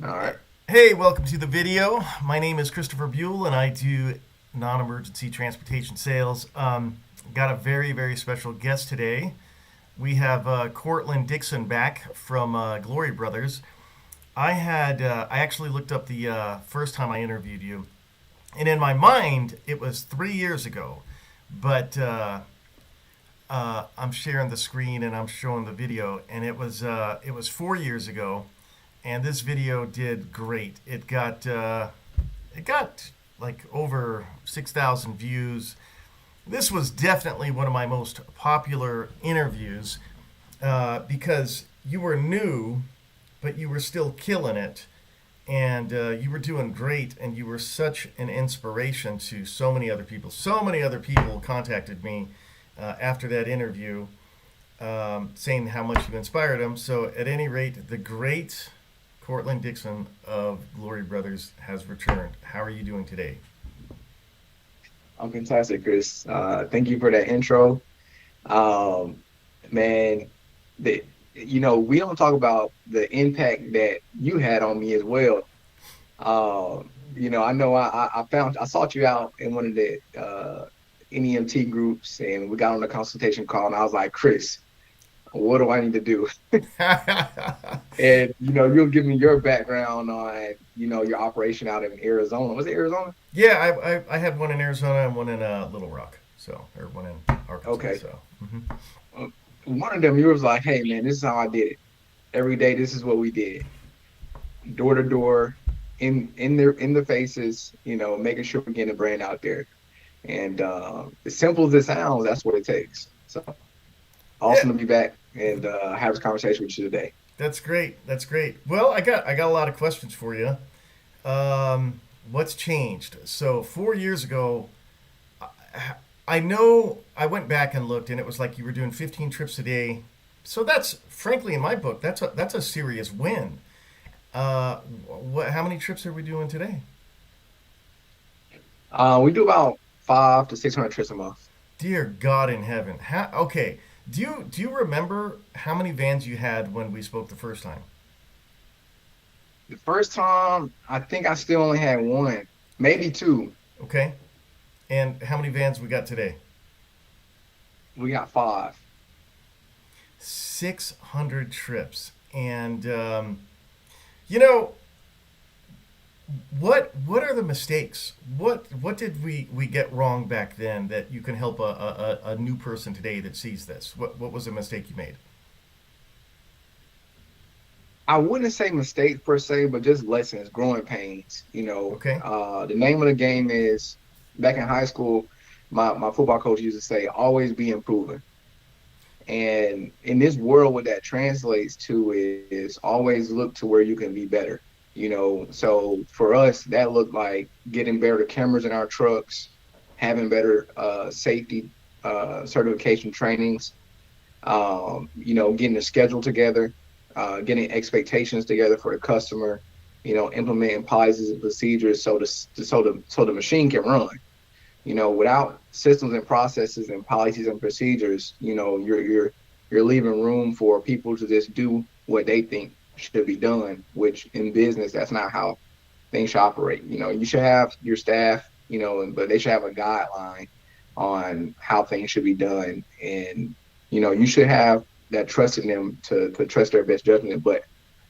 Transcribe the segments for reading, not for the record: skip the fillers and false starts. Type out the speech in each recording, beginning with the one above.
All right. Hey, welcome to the video. My name is Christopher Buell, and I do non-emergency transportation sales. Got a very special guest today. We have Courtland Dixon back from Glory Brothers. I actually looked up the first time I interviewed you, and in my mind it was 3 years ago, but I'm sharing the screen and I'm showing the video, and it was 4 years ago, and this video did great. It got like over 6,000 views. This was definitely one of my most popular interviews because you were new, but you were still killing it, and you were doing great, and you were such an inspiration to so many other people. So many other people contacted me after that interview, saying how much you inspired them. So, at any rate, the great Courtland Dixon of Glory Brothers has returned. How are you doing today? I'm fantastic, Chris. Thank you for that intro. Um, man, the we don't talk about the impact that you had on me as well. I know I sought you out in one of the NEMT groups, and we got on a consultation call, and I was like, Chris, what do I need to do? And you'll give me your background on your operation out in Arizona. Was it Arizona? Yeah, I had one in Arizona and one in Little Rock, so or one in Arkansas. Okay. So Uh, One of them, you was like, "Hey, man, this is how I did it. Every day, this is what we did. Door to door, in the faces. Making sure we're getting the brand out there. And as simple as it sounds, that's what it takes. So yeah, awesome to be back and have this conversation with you today. that's great. That's great. Well, I got a lot of questions for you. What's changed? So 4 years ago, I know I went back and looked, and it was like you were doing 15 trips a day. So that's frankly in my book, that's a serious win. How many trips are we doing today? We do about 500 to 600 trips a month. Dear God in heaven. Okay. Do you remember how many vans you had when we spoke the first time? The first time, I think I still only had one, maybe two. Okay. And how many vans we got today? We got five. 600 trips. And you know, what are the mistakes? What did we get wrong back then that you can help a new person today that sees this? What was the mistake you made? I wouldn't say mistakes per se, but just lessons, growing pains. Okay. The name of the game is back in high school, my football coach used to say, always be improving. And in this world, what that translates to is always look to where you can be better. So for us, that looked like getting better cameras in our trucks, having better safety certification trainings, getting a schedule together, getting expectations together for the customer, implementing policies and procedures so the machine can run. Without systems and processes and policies and procedures, you're leaving room for people to just do what they think should be done, which in business, that's not how things should operate. You should have your staff, but they should have a guideline on how things should be done. And, you should have that trust in them to trust their best judgment, but,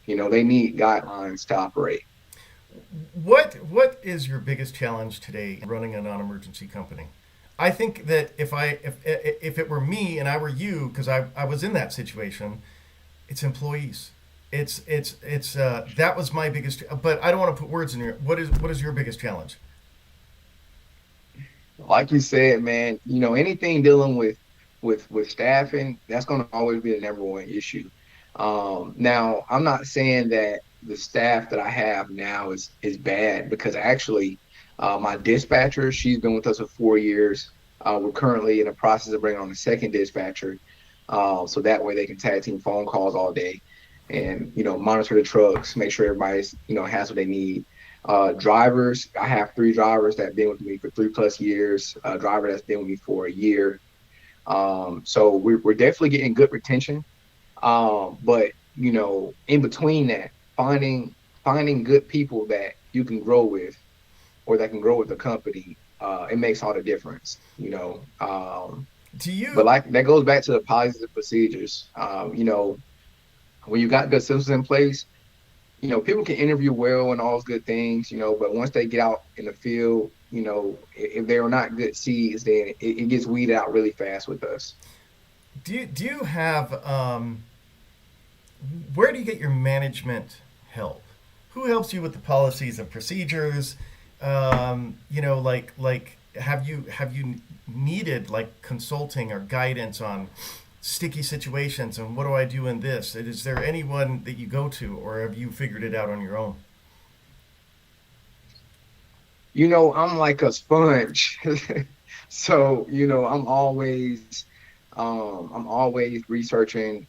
they need guidelines to operate. What is your biggest challenge today running a non-emergency company? I think that if it were me and I were you, because I was in that situation, it's employees. It's that was my biggest. But I don't want to put words in here. What is your biggest challenge? Like you said, man, anything dealing with staffing, that's going to always be the number one issue. Now, I'm not saying that the staff that I have now is bad because actually, my dispatcher, she's been with us for 4 years. We're currently in the process of bringing on a second dispatcher, so that way they can tag team phone calls all day and monitor the trucks, make sure everybody's has what they need. Drivers, I have three drivers that have been with me for 3+ years. A driver that's been with me for a year. So we're definitely getting good retention. But in between that, finding finding good people that you can grow with or that can grow with the company, it makes all the difference, you know. Do But you like that goes back to the policies and procedures. When you got good systems in place, people can interview well and all those good things, but once they get out in the field, if they are not good seeds, then it gets weeded out really fast with us. do you have where do you get your management help? Who helps you with the policies and procedures? Like have you needed like consulting or guidance on sticky situations and what do I do in this? Is there anyone that you go to, or have you figured it out on your own? I'm like a sponge. So, I'm always researching,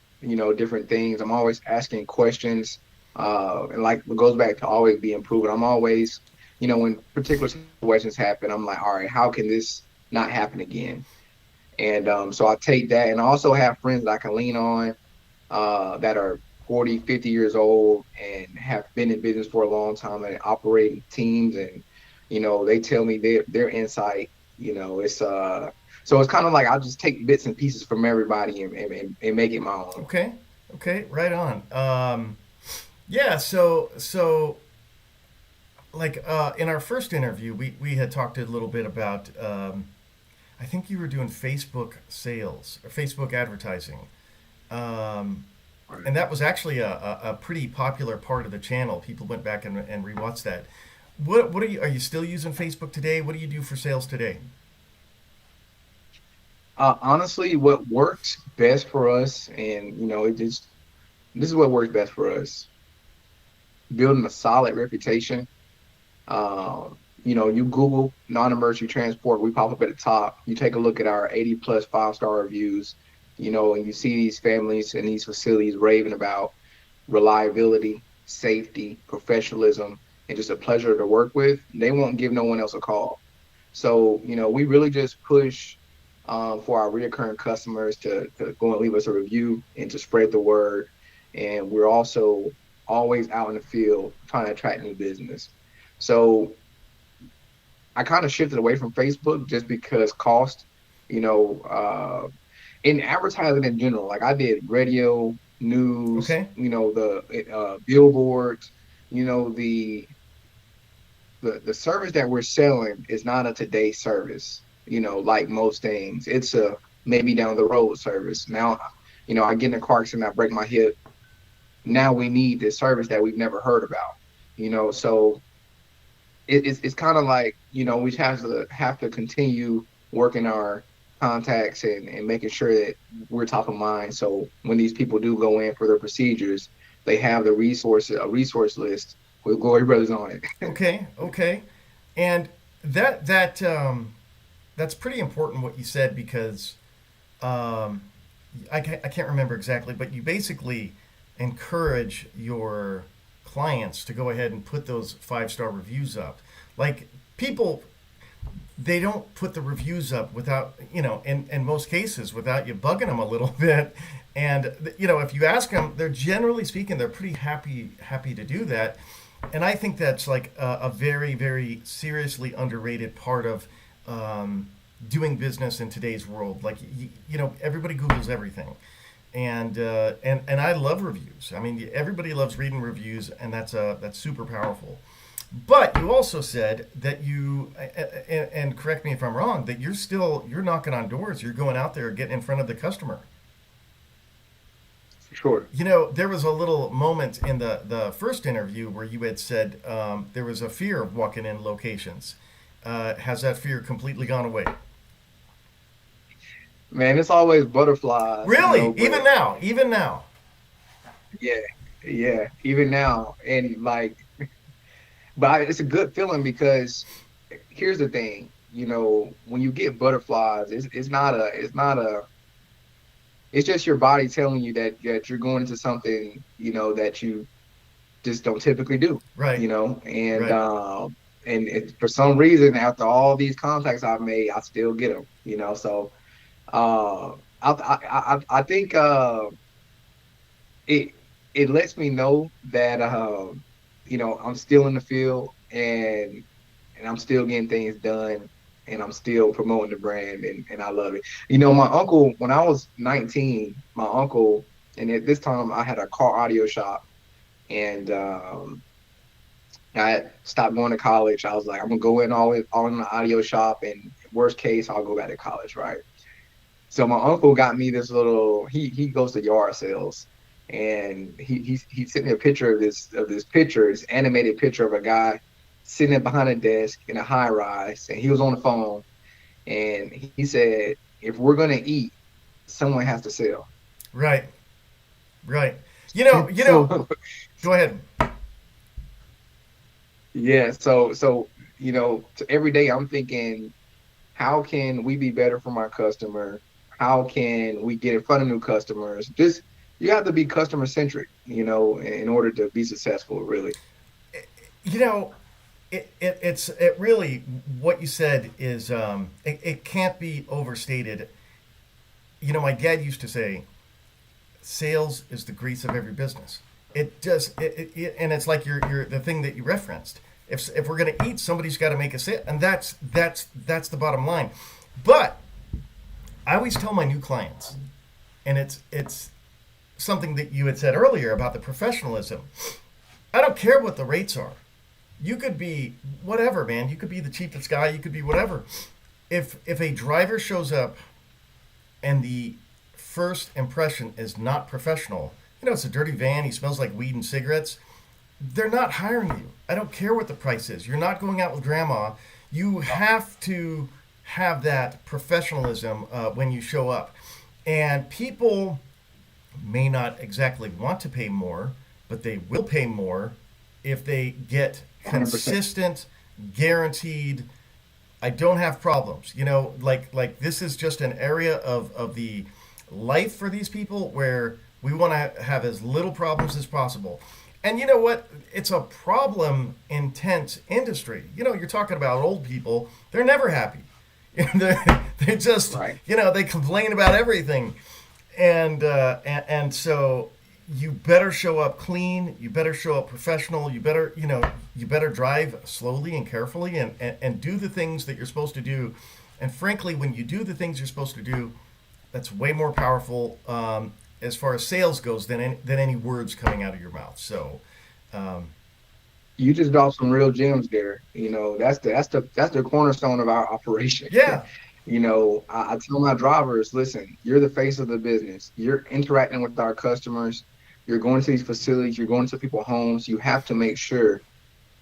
different things. I'm always asking questions. And like it goes back to always be improving. I'm always, when particular situations happen, I'm like, all right, how can this not happen again? And so I take that, and I also have friends that I can lean on, that are 40, 50 years old and have been in business for a long time and operating teams. And, they tell me their insight, it's, so it's kind of like I just take bits and pieces from everybody and make it my own. Okay, okay, right on. Yeah, so like in our first interview, we had talked a little bit about. I think you were doing Facebook sales or Facebook advertising. Um, Right. and that was actually a pretty popular part of the channel. People went back and rewatched that. What are you still using Facebook today? What do you do for sales today? Honestly, what works best for us, and this is what works best for us: building a solid reputation. You Google non-emergency transport, we pop up at the top. You take a look at our 80 plus 5-star reviews, and you see these families and these facilities raving about reliability, safety, professionalism, and just a pleasure to work with. They won't give no one else a call. So, we really just push, for our reoccurring customers to go and leave us a review and to spread the word. And we're also always out in the field trying to attract new business. So I kind of shifted away from Facebook just because cost, you know, uh, in advertising in general. Like I did radio, news, Okay, the billboards, you know, the service that we're selling is not a today service, like most things. It's a maybe down the road service. Now, I get in a car accident, I break my hip. Now we need this service that we've never heard about, so it's kind of like, we have to continue working our contacts and making sure that we're top of mind. So when these people do go in for their procedures, they have a resource list with Glory Brothers on it. okay, and that's pretty important what you said because um, I can't remember exactly, but you basically encourage your clients to go ahead and put those 5-star reviews up. Like people, they don't put the reviews up without, in most cases, without you bugging them a little bit. And if you ask them, they're generally speaking, they're pretty happy to do that. And I think that's like a very, very seriously underrated part of doing business in today's world. Like everybody Googles everything, and I love reviews. I mean, everybody loves reading reviews, and that's super powerful. But you also said that and correct me if I'm wrong, that you're knocking on doors. You're going out there, getting in front of the customer. Sure. There was a little moment in the first interview where you had said there was a fear of walking in locations. Has that fear completely gone away? Man, it's always butterflies, Really? but Even now. yeah, yeah, even now. And like, it's a good feeling because here's the thing, when you get butterflies, it's just your body telling you that you're going into something, that you just don't typically do, Right. and Right. for some reason, after all these contacts I've made, I still get them, so I think it it lets me know that I'm still in the field and I'm still getting things done and I'm still promoting the brand and I love it. My uncle, when I was 19, my uncle, and at this time I had a car audio shop and I stopped going to college. I was like, I'm gonna go in all in the audio shop and worst case, I'll go back to college, right? So my uncle got me this little. He goes to yard sales, and he sent me a picture of this picture, this animated picture of a guy sitting behind a desk in a high rise, and he was on the phone, and he said, "If we're gonna eat, someone has to sell." Right. Right. So Go ahead. yeah, every day I'm thinking, how can we be better for my customer? How can we get in front of new customers? Just you have to be customer centric, in order to be successful, really. You know, it really what you said is it can't be overstated. My dad used to say, "Sales is the grease of every business." It just and it's like you're the thing that you referenced. If we're gonna eat, somebody's got to make a sale, and that's the bottom line. But I always tell my new clients, and it's something that you had said earlier about the professionalism. I don't care what the rates are. You could be whatever, man. You could be the cheapest guy. You could be whatever. If a driver shows up and the first impression is not professional, it's a dirty van. He smells like weed and cigarettes. They're not hiring you. I don't care what the price is. You're not going out with grandma. You have to have that professionalism when you show up. And people may not exactly want to pay more, but they will pay more if they get 100%. consistent, guaranteed. I don't have problems. Like this is just an area of the life for these people where we want to have as little problems as possible. And you know what? It's a problem intense industry. You're talking about old people. They're never happy. They just, Right. they complain about everything. And so you better show up clean. You better show up professional. You better drive slowly and carefully and do the things that you're supposed to do. And frankly, when you do the things you're supposed to do, that's way more powerful as far as sales goes than any words coming out of your mouth. So, um, You just dropped some real gems there. That's the cornerstone of our operation. yeah, I tell my drivers, listen, you're the face of the business. You're interacting with our customers. You're going to these facilities. You're going to people's homes. You have to make sure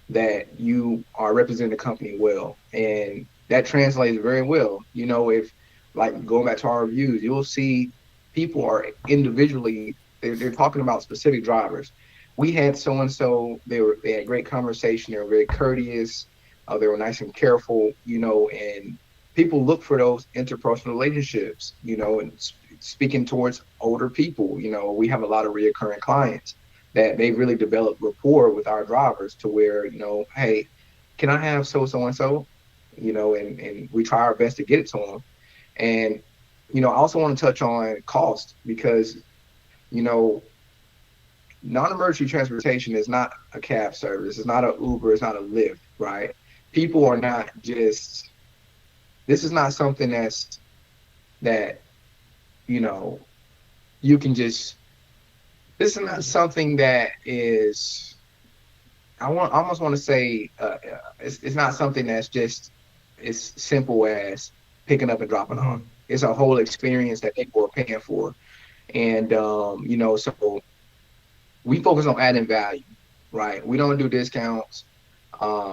that you are representing the company well. And that translates very well. If like going back to our reviews, you'll see people are individually they're talking about specific drivers. We had so and so, they had great conversation, they were very courteous, they were nice and careful, and people look for those interpersonal relationships, and speaking towards older people, we have a lot of reoccurring clients that they really develop rapport with our drivers to where, hey, can I have so and so? And we try our best to get it to them. And, I also want to touch on cost because, you know, non-emergency transportation is not a cab service. It's not an Uber. It's not a Lyft, right? People are not just, this is not something that, you know, you can just, this is not something that is, I almost want to say, it's not something that's just as simple as picking up and dropping hmm off. It's a whole experience that people are paying for. And, so we focus on adding value, right? We don't do discounts.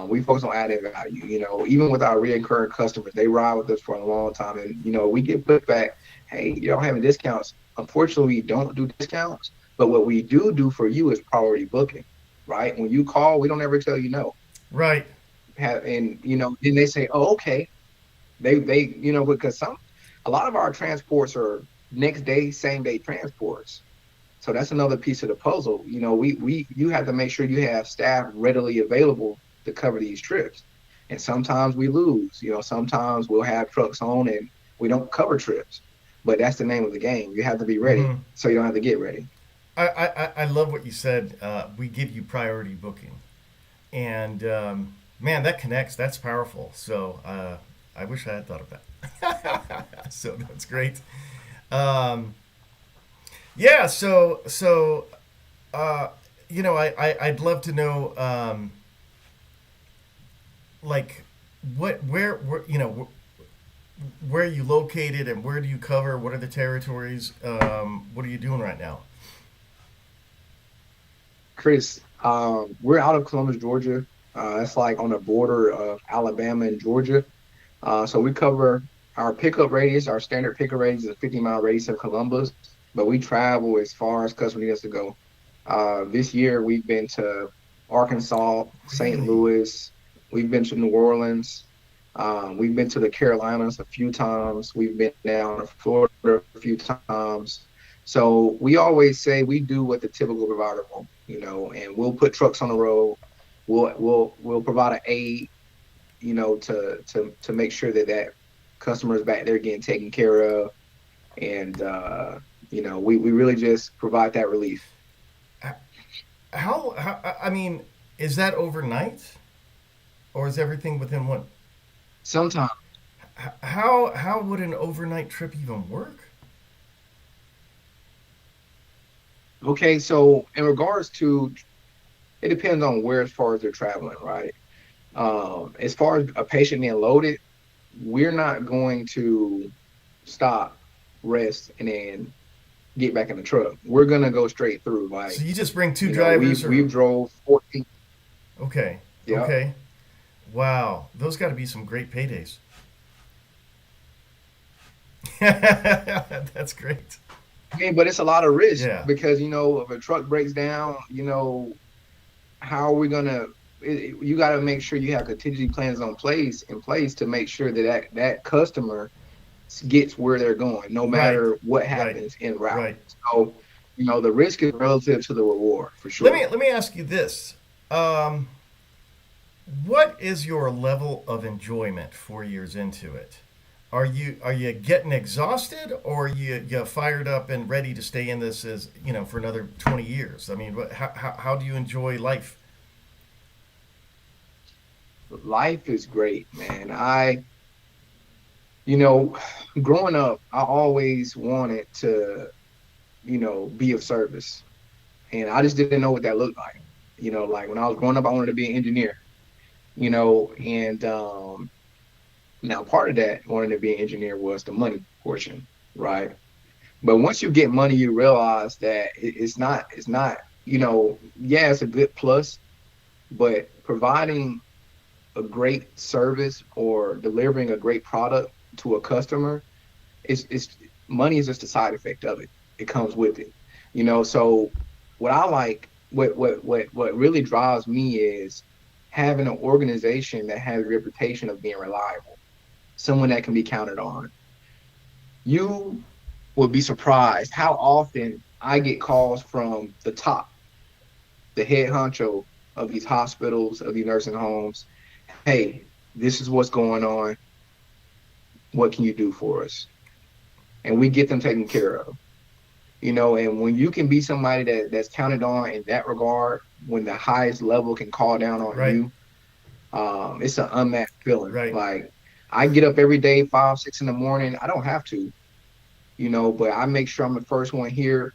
We focus on adding value. Even with our recurring customers, they ride with us for a long time, and we get put back. Hey, you don't have any discounts. Unfortunately, we don't do discounts. But what we do for you is priority booking, right? When you call, we don't ever tell you no. Right. And then they say, oh, okay. Because a lot of our transports are next day, same day transports. So that's another piece of the puzzle. You have to make sure you have staff readily available to cover these trips. And sometimes we lose. Sometimes we'll have trucks on and we don't cover trips. But that's the name of the game. You have to be ready, hmm so you don't have to get ready. I love what you said. We give you priority booking. And man, that connects. That's powerful. So I wish I had thought of that. So that's great. Um, yeah. Uh, I'd love to know, like, where where are you located and where do you cover? What are the territories? What are you doing right now? Chris, we're out of Columbus, Georgia. It's like on the border of Alabama and Georgia. So we cover our pickup radius, our standard pickup radius is a 50-mile radius of Columbus, but we travel as far as customers need us to go. This year we've been to Arkansas, St. Really? Louis, we've been to New Orleans, we've been to the Carolinas a few times, we've been down to Florida a few times. So we always say we do what the typical provider won't, and we'll put trucks on the road. We'll provide an aid, to make sure that customers back there getting taken care of, and we really just provide that relief. How? I mean, is that overnight, or is everything within one? Sometimes, How would an overnight trip even work? okay, so in regards to, it depends on where as far as they're traveling, right? As far as a patient being loaded, we're not going to stop, rest, and then get back in the truck. We're gonna go straight through. So Like, you just bring two you know, we've drivers, or we've drove 14. okay, Yeah. okay, wow, those got to be some great paydays. That's great. I mean, but it's a lot of risk Yeah, because if a truck breaks down, how are we gonna? You got to make sure you have contingency plans in place to make sure that customer gets where they're going, no right, matter what right, happens en route. right. So, the risk is relative to the reward for Let sure. me let me ask you this. Um, what is your level of enjoyment 4 years into it? Are you getting exhausted, or you fired up and ready to stay in this as for another 20 years? I mean, how do you enjoy life? Life is great, man. You know, growing up, I always wanted to, be of service, and I just didn't know what that looked like. Like when I was growing up, I wanted to be an engineer. And now part of that wanting to be an engineer was the money portion, right? But once you get money, you realize that it's not, yeah, it's a good plus, but providing a great service or delivering a great product to a customer, it's money is just a side effect of it. It comes with it. So what I like, what really drives me is having an organization that has a reputation of being reliable, someone that can be counted on. You will be surprised how often I get calls from the top, the head honcho of these hospitals, of these nursing homes. Hey, this is what's going on. What can you do for us? And we get them taken care of. And when you can be somebody that's counted on in that regard, when the highest level can call down on Right, you, it's an unmatched feeling. right, Like, I get up every day, 5, 6 in the morning. I don't have to, but I make sure I'm the first one here.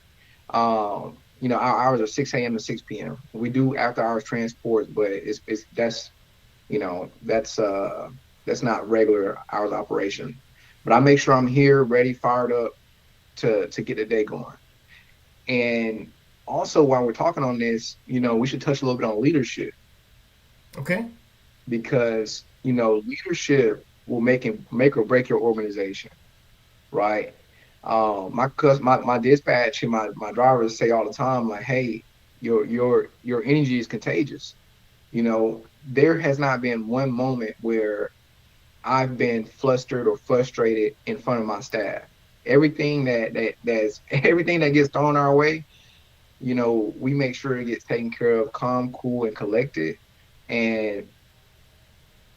Our hours are 6 a.m. to 6 p.m. We do after hours transports, but it's that's not regular hours operation. But I make sure I'm here, ready, fired up to get the day going. And also, while we're talking on this, we should touch a little bit on leadership, okay, because leadership will make or break your organization, right? My dispatch and my drivers say all the time, like, hey, your energy is contagious. There has not been one moment where I've been flustered or frustrated in front of my staff. Everything that's everything that gets thrown our way, we make sure it gets taken care of, calm, cool, and collected. And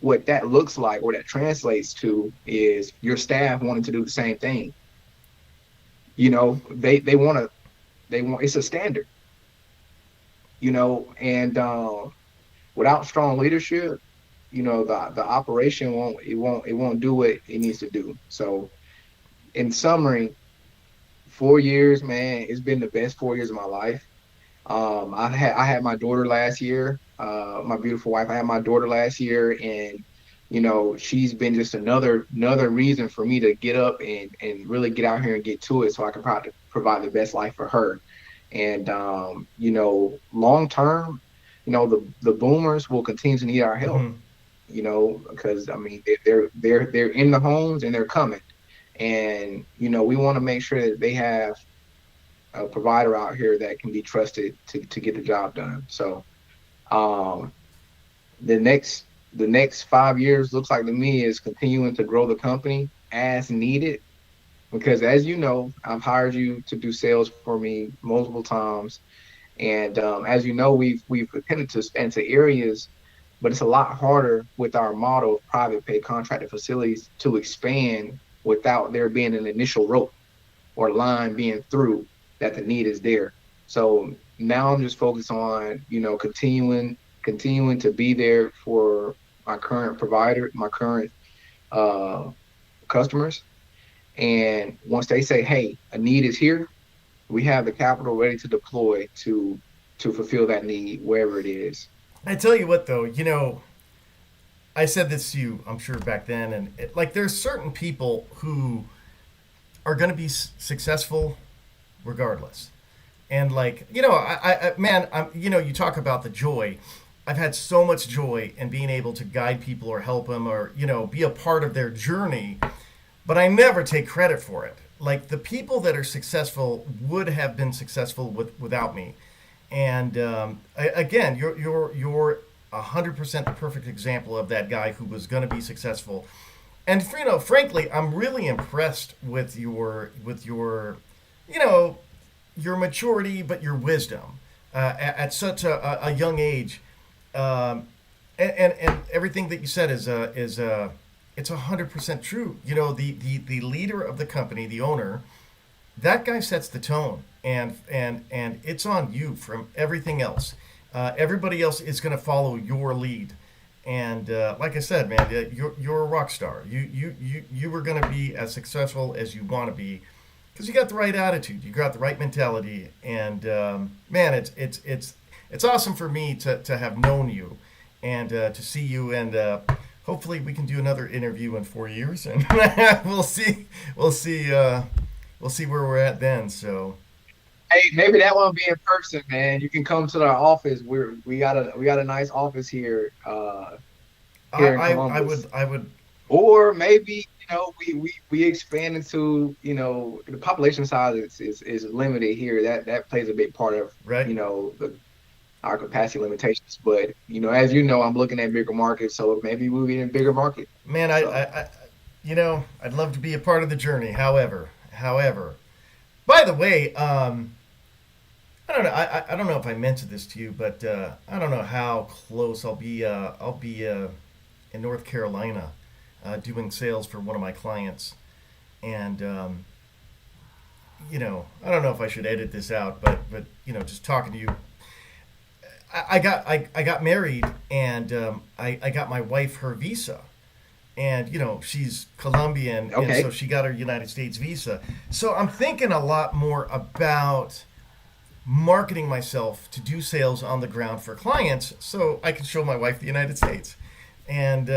what that looks like, or that translates to, is your staff wanting to do the same thing. They want it's a standard, and without strong leadership, the operation won't do what it needs to do. So in summary, 4 years, man, it's been the best 4 years of my life. I had my daughter last year, my beautiful wife. I had my daughter last year, and she's been just another reason for me to get up and really get out here and get to it, so I can provide the best life for her. And long term, the boomers will continue to need our help. Mm-hmm. Because I mean they're in the homes and they're coming, and we want to make sure that they have a provider out here that can be trusted to get the job done. So um, the next 5 years looks like to me is continuing to grow the company as needed. Because as you know, I've hired you to do sales for me multiple times, and as you know, we've attended to into areas, but it's a lot harder with our model of private pay contracted facilities to expand without there being an initial rope or line being through that the need is there. So now I'm just focused on, continuing to be there for my current provider, my current uh, customers. And once they say, hey, a need is here, we have the capital ready to deploy to fulfill that need wherever it is. I tell you what, though, I said this to you, I'm sure back then, and like there's certain people who are going to be successful regardless. And like man, you talk about the joy. I've had so much joy in being able to guide people or help them or be a part of their journey, but I never take credit for it. Like the people that are successful would have been successful without me. And again, you're 100% the perfect example of that guy who was going to be successful. And frankly, I'm really impressed with your you know your maturity, but your wisdom at such a young age. Um, and everything that you said is it's 100% true. The leader of the company, the owner, that guy sets the tone, and it's on you from everything else. Everybody else is going to follow your lead. And like I said, man, you're a rock star. You were going to be as successful as you want to be because you got the right attitude, you got the right mentality, and man, it's awesome for me to have known you and to see you, and hopefully we can do another interview in 4 years, and we'll see where we're at then. So Hey, maybe that won't be in person, man. You can come to our office. We got a nice office here in Columbus. I would Or maybe, we expand into, the population size is limited here. That plays a big part of, right. our capacity limitations. But, as you know, I'm looking at bigger markets, so maybe we'll be in a bigger market. Man, So I'd love to be a part of the journey. However, by the way, I don't know. I don't know if I mentioned this to you, but I don't know how close I'll be. In North Carolina, doing sales for one of my clients, and I don't know if I should edit this out, but just talking to you, I got married, and I got my wife her visa, and she's Colombian, and okay. so she got her United States visa. So I'm thinking a lot more about marketing myself to do sales on the ground for clients, so I can show my wife the United States. And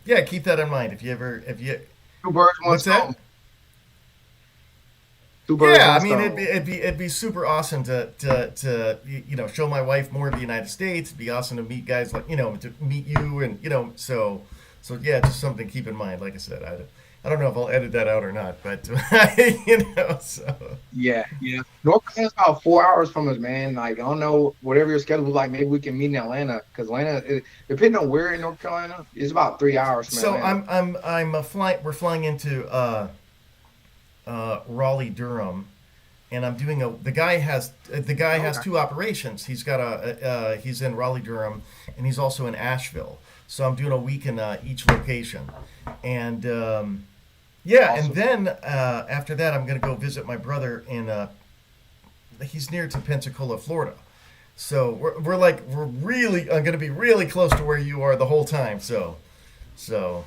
yeah, keep that in mind if you Two birds, one what's that? stone. Two birds, Yeah, one I mean stone. it'd be super awesome to show my wife more of the United States. It'd be awesome to meet guys like to meet you, and so yeah, just something to keep in mind. Like I said, I don't know if I'll edit that out or not, but so Yeah, yeah. North Carolina's about 4 hours from us, man. Like, I don't know, whatever your schedule is like, maybe we can meet in Atlanta. Because Atlanta, depending on where in North Carolina, it's about 3 hours from so Atlanta. I'm a flight. We're flying into Raleigh Durham, and I'm doing a. The guy has Okay. two operations. He's got he's in Raleigh Durham, and he's also in Asheville. So I'm doing a week in each location, and yeah, and Awesome. then after that, I'm gonna go visit my brother in. He's near to Pensacola, Florida. So we're really going to be really close to where you are the whole time. So No,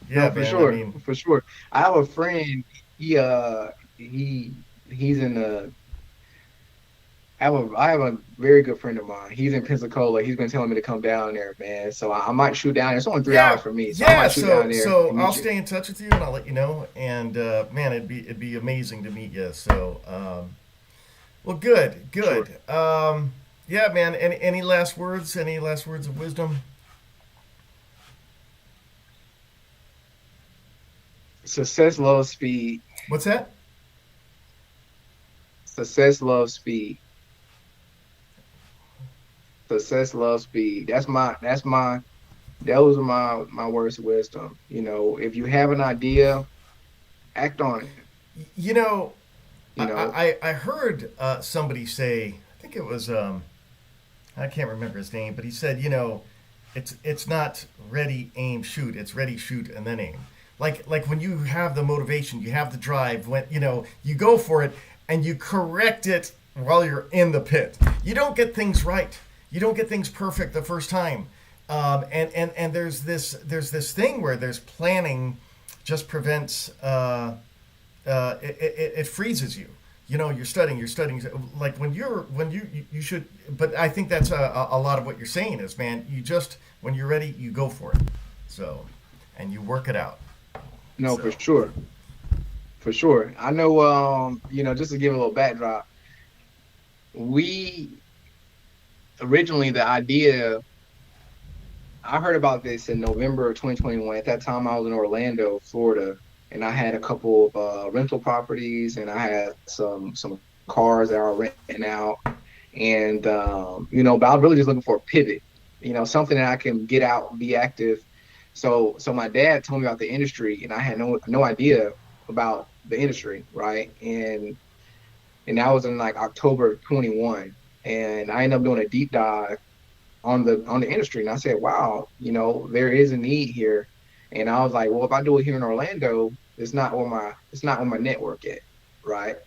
yeah, for man. I sure, mean, for sure. I have a friend. He's in the. I have a very good friend of mine. He's in Pensacola. He's been telling me to come down there, man. So I might shoot down there. It's only 3 hours yeah, for me, so I yeah. might shoot down So there so and I'll meet you. stay in touch with you and I'll let you know. And man, it'd be amazing to meet you. So well, good, Sure. good. Yeah, man. Any last words? Any last words of wisdom? Success loves speed. What's that? Success loves speed. Success loves speed. Those are my words of wisdom. If you have an idea, act on it. You know, You know, I heard somebody say, I think it was I can't remember his name, but he said, it's not ready, aim, shoot. It's ready, shoot, and then aim. Like when you have the motivation, you have the drive. When you go for it and you correct it while you're in the pit. You don't get things right. You don't get things perfect the first time. And there's this thing where there's planning just prevents it freezes you. You're studying like when you should. But I think that's a lot of what you're saying is, man, you just when you're ready, you go for it. So, and you work it out. no, for So, sure. For sure. I know, just to give a little backdrop, we originally the idea, I heard about this in November of 2021. At that time, I was in Orlando, Florida, and I had a couple of rental properties, and I had some cars that I was renting out, and but I was really just looking for a pivot, something that I can get out, be active. So my dad told me about the industry, and I had no idea about the industry, right? And that was in like October 21, and I ended up doing a deep dive on the industry. And I said, wow, there is a need here. And I was like, well, if I do it here in Orlando, it's not on my network yet, right?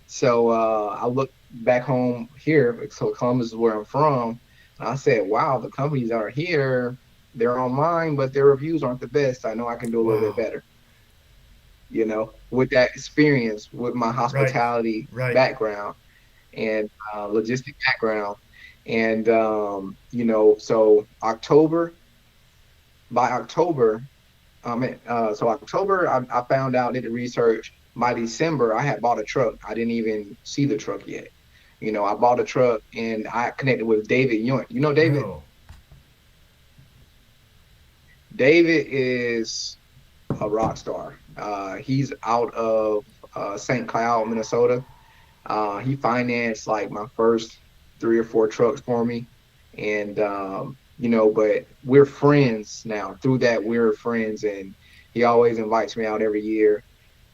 So I looked back home here, so Columbus is where I'm from, and I said, wow, the companies that are here, they're online, but their reviews aren't the best. I know I can do a little bit wow. better, with that experience, with my Right. hospitality Right. background and logistic background. And so by October, so October, I found out, did the research. By December, I had bought a truck. I didn't even see the truck yet. I bought a truck and I connected with David Yunt. You know David? No. David is a rock star. He's out of St. Cloud, Minnesota. He financed like my first 3 or 4 trucks for me. And, but we're friends now. Through that, we're friends. And he always invites me out every year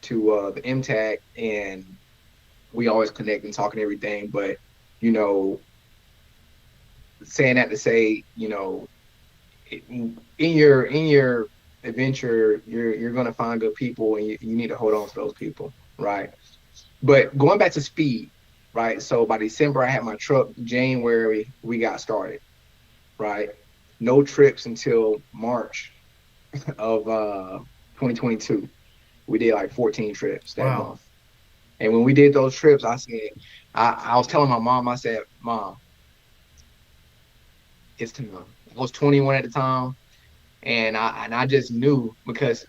to the MTAC. And we always connect and talk and everything. But, you know, saying that to say, in your adventure, you're gonna find good people, and you need to hold on to those people, right? But going back to speed, right? So by December, I had my truck. January, we got started, right? No trips until March of 2022. We did like 14 trips that Wow. month. And when we did those trips, I was telling my mom, I said, Mom, it's time. I was 21 at the time. And I just knew because,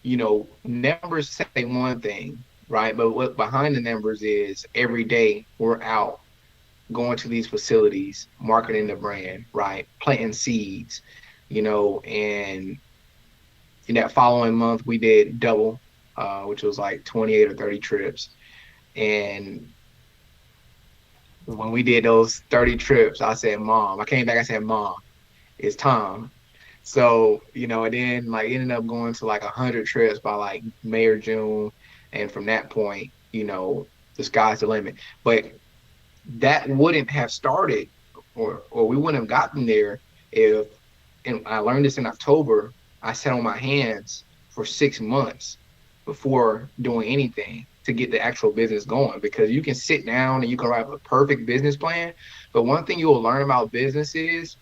numbers say one thing, right? But what behind the numbers is every day we're out going to these facilities, marketing the brand, right? Planting seeds, and in that following month we did double, which was like 28 or 30 trips. And when we did those 30 trips, I came back, I said, Mom, it's time. So, and then like ended up going to like 100 trips by like May or June. And from that point, the sky's the limit. But that wouldn't have started, or we wouldn't have gotten there if, and I learned this in October, I sat on my hands for 6 months before doing anything. to get the actual business going, because you can sit down and you can write a perfect business plan. But one thing you will learn about business is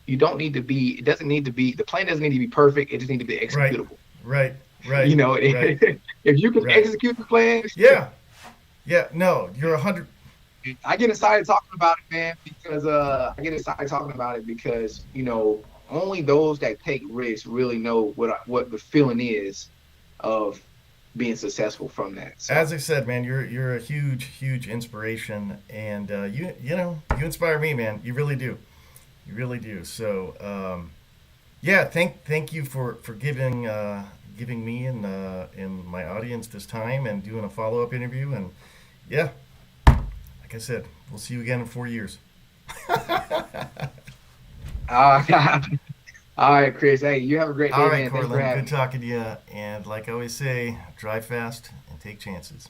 you don't need to be, it doesn't need to be, the plan doesn't need to be perfect. It just needs to be Right. executable. Right. You Right. know, Right. if you can Right. execute the plan, Yeah. Yeah. No, you're 100. I get excited talking about it, man, because I get excited talking about it because only those that take risks really know what the feeling is of being successful from that. So, As I said, man, you're a huge, huge inspiration, and you inspire me, man. You really do. You really do. So, yeah, thank you for giving me and my audience this time and doing a follow up interview. And yeah, like I said, we'll see you again in 4 years. uh, all right, Chris. Hey, you have a great All day, right, man. Thanks for Courtland, good having me. talking to you. And like I always say, drive fast and take chances.